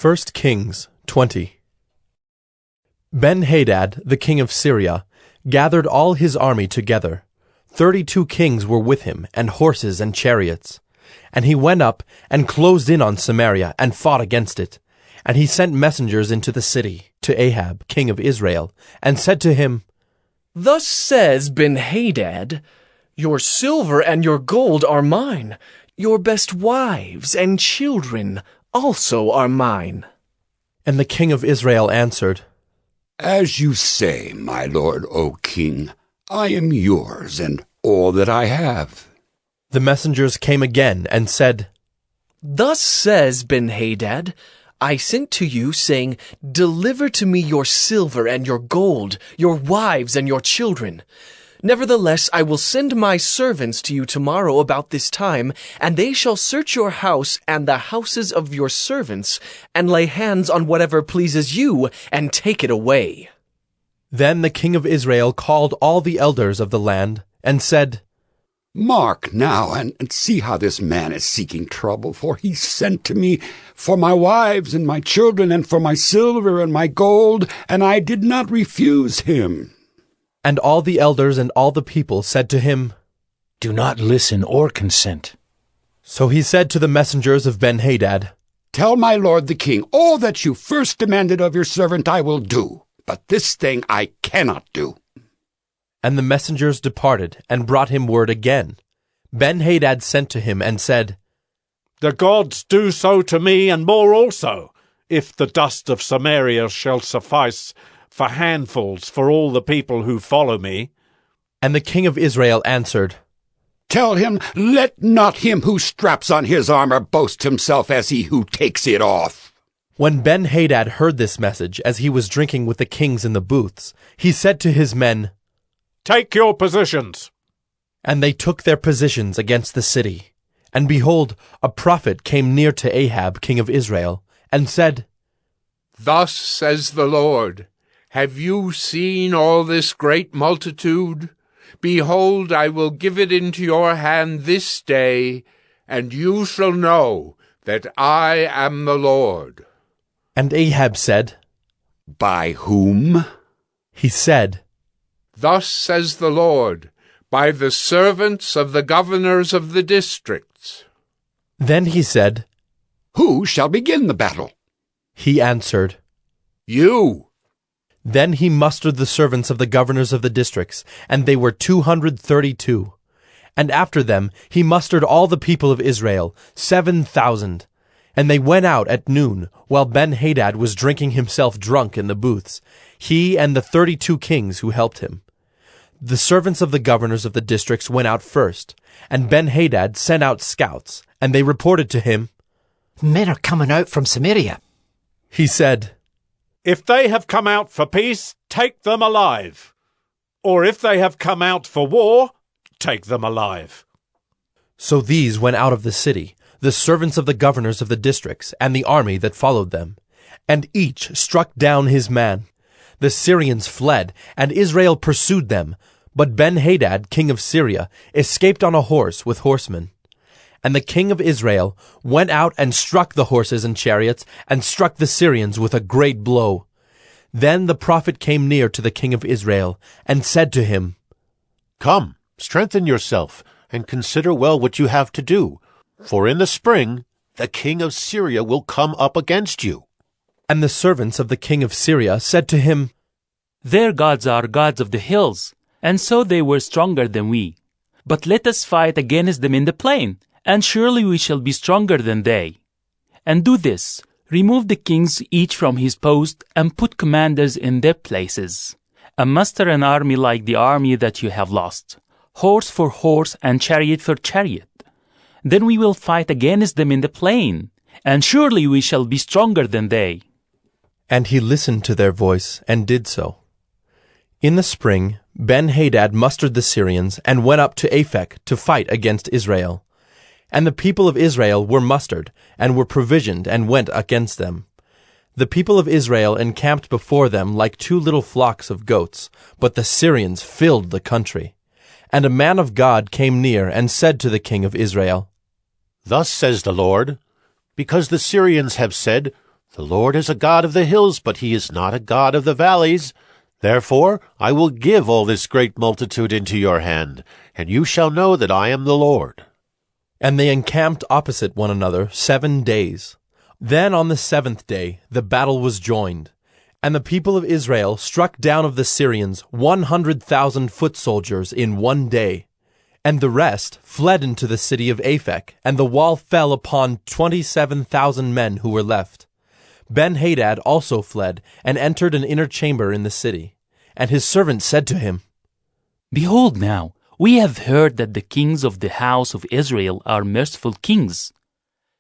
1 Kings 20. Ben-Hadad, the king of Syria, gathered all his army together. 32 kings were with him, and horses and chariots. And he went up and closed in on Samaria and fought against it. And he sent messengers into the city to Ahab, king of Israel, and said to him, Thus says Ben-Hadad, Your silver and your gold are mine. Your best wives and children also are mine. And the king of Israel answered, As you say, my lord, O king, I am yours and all that I have. The messengers came again and said, Thus says Ben-Hadad, I sent to you, saying, Deliver to me your silver and your gold, your wives and your children. Nevertheless, I will send my servants to you tomorrow about this time, and they shall search your house and the houses of your servants, and lay hands on whatever pleases you, and take it away. Then the king of Israel called all the elders of the land, and said, Mark now, and see how this man is seeking trouble, for he sent to me for my wives and my children, and for my silver and my gold, and I did not refuse him. And all the elders and all the people said to him, Do not listen or consent. So he said to the messengers of Ben-Hadad, Tell my lord the king, all that you first demanded of your servant I will do, but this thing I cannot do. And the messengers departed, and brought him word again. Ben-Hadad sent to him, and said, The gods do so to me, and more also, if the dust of Samaria shall suffice for handfuls for all the people who follow me. And the king of Israel answered, Tell him, let not him who straps on his armor boast himself as he who takes it off. When Ben-Hadad heard this message, as he was drinking with the kings in the booths, he said to his men, Take your positions. And they took their positions against the city. And behold, a prophet came near to Ahab, king of Israel, and said, Thus says the Lord, Have you seen all this great multitude? Behold, I will give it into your hand this day, and you shall know that I am the Lord. And Ahab said, By whom? He said, Thus says the Lord, by the servants of the governors of the districts. Then he said, Who shall begin the battle? He answered, You. Then he mustered the servants of the governors of the districts, and they were 232. And after them he mustered all the people of Israel, 7,000. And they went out at noon, while Ben-Hadad was drinking himself drunk in the booths, he and the 32 kings who helped him. The servants of the governors of the districts went out first, and Ben-Hadad sent out scouts, and they reported to him. Men are coming out from Samaria. He said, If they have come out for peace, take them alive. Or if they have come out for war, take them alive. So these went out of the city, the servants of the governors of the districts, and the army that followed them. And each struck down his man. The Syrians fled, and Israel pursued them. But Ben-Hadad, king of Syria, escaped on a horse with horsemen. And the king of Israel went out and struck the horses and chariots, and struck the Syrians with a great blow. Then the prophet came near to the king of Israel, and said to him, Come, strengthen yourself, and consider well what you have to do. For in the spring the king of Syria will come up against you. And the servants of the king of Syria said to him, Their gods are gods of the hills, and so they were stronger than we. But let us fight against them in the plain, and surely we shall be stronger than they. And do this, remove the kings each from his post, and put commanders in their places. And muster an army like the army that you have lost, horse for horse and chariot for chariot. Then we will fight against them in the plain, and surely we shall be stronger than they. And he listened to their voice, and did so. In the spring, Ben-Hadad mustered the Syrians, and went up to Aphek to fight against Israel. And the people of Israel were mustered, and were provisioned, and went against them. The people of Israel encamped before them like 2 little flocks of goats, but the Syrians filled the country. And a man of God came near, and said to the king of Israel, Thus says the Lord, Because the Syrians have said, The Lord is a God of the hills, but he is not a God of the valleys. Therefore I will give all this great multitude into your hand, and you shall know that I am the Lord. And they encamped opposite one another 7 days. Then on the 7th day the battle was joined, and the people of Israel struck down of the Syrians 100,000 foot soldiers in 1 day. And the rest fled into the city of Aphek, and the wall fell upon 27,000 men who were left. Ben-Hadad also fled, and entered an inner chamber in the city. And his servant said to him, Behold now, we have heard that the kings of the house of Israel are merciful kings.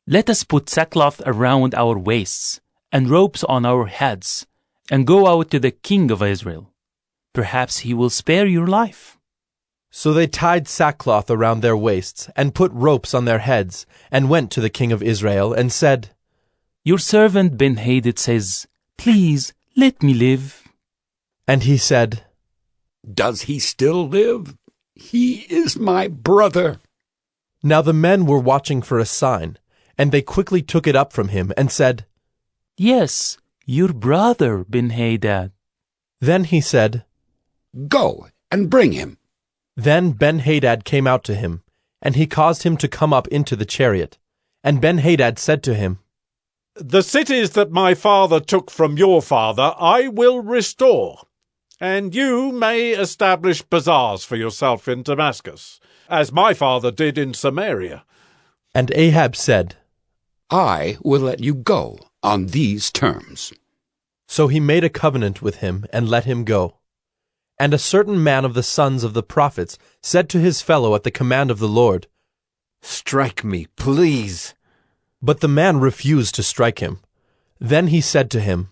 Let us put sackcloth around our waists, and ropes on our heads, and go out to the king of Israel. Perhaps he will spare your life. So they tied sackcloth around their waists, and put ropes on their heads, and went to the king of Israel, and said, Your servant Ben-Hadad says, Please, let me live. And he said, Does he still live? He is my brother. Now the men were watching for a sign, and they quickly took it up from him, and said, Yes, your brother Ben-Hadad. Then he said, Go and bring him. Then Ben-Hadad came out to him, and he caused him to come up into the chariot. And Ben-Hadad said to him, The cities that my father took from your father I will restore, and you may establish bazaars for yourself in Damascus, as my father did in Samaria. And Ahab said, I will let you go on these terms. So he made a covenant with him, and let him go. And a certain man of the sons of the prophets said to his fellow at the command of the Lord, Strike me, please. But the man refused to strike him. Then he said to him,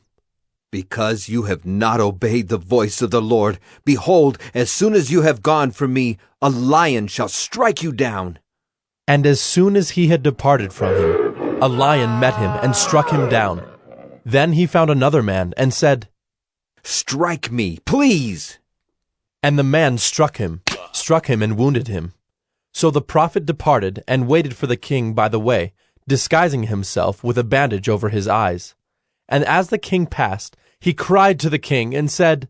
Because you have not obeyed the voice of the Lord, behold, as soon as you have gone from me, a lion shall strike you down. And as soon as he had departed from him, a lion met him and struck him down. Then he found another man and said, Strike me, please. And the man struck him and wounded him. So the prophet departed and waited for the king by the way, disguising himself with a bandage over his eyes. And as the king passed, he cried to the king and said,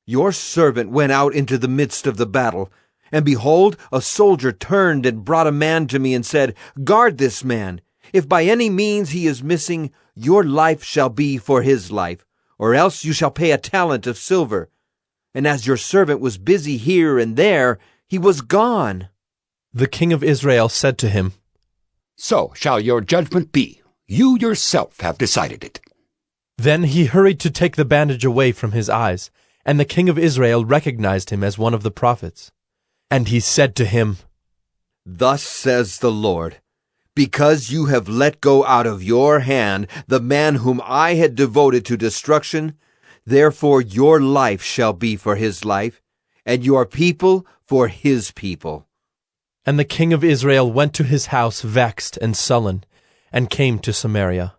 Your servant went out into the midst of the battle, and behold, a soldier turned and brought a man to me and said, Guard this man. If by any means he is missing, your life shall be for his life, or else you shall pay a talent of silver. And as your servant was busy here and there, he was gone. The king of Israel said to him, So shall your judgment be. You yourself have decided it. Then he hurried to take the bandage away from his eyes, and the king of Israel recognized him as one of the prophets. And he said to him, Thus says the Lord, because you have let go out of your hand the man whom I had devoted to destruction, therefore your life shall be for his life, and your people for his people. And the king of Israel went to his house vexed and sullen, and came to Samaria.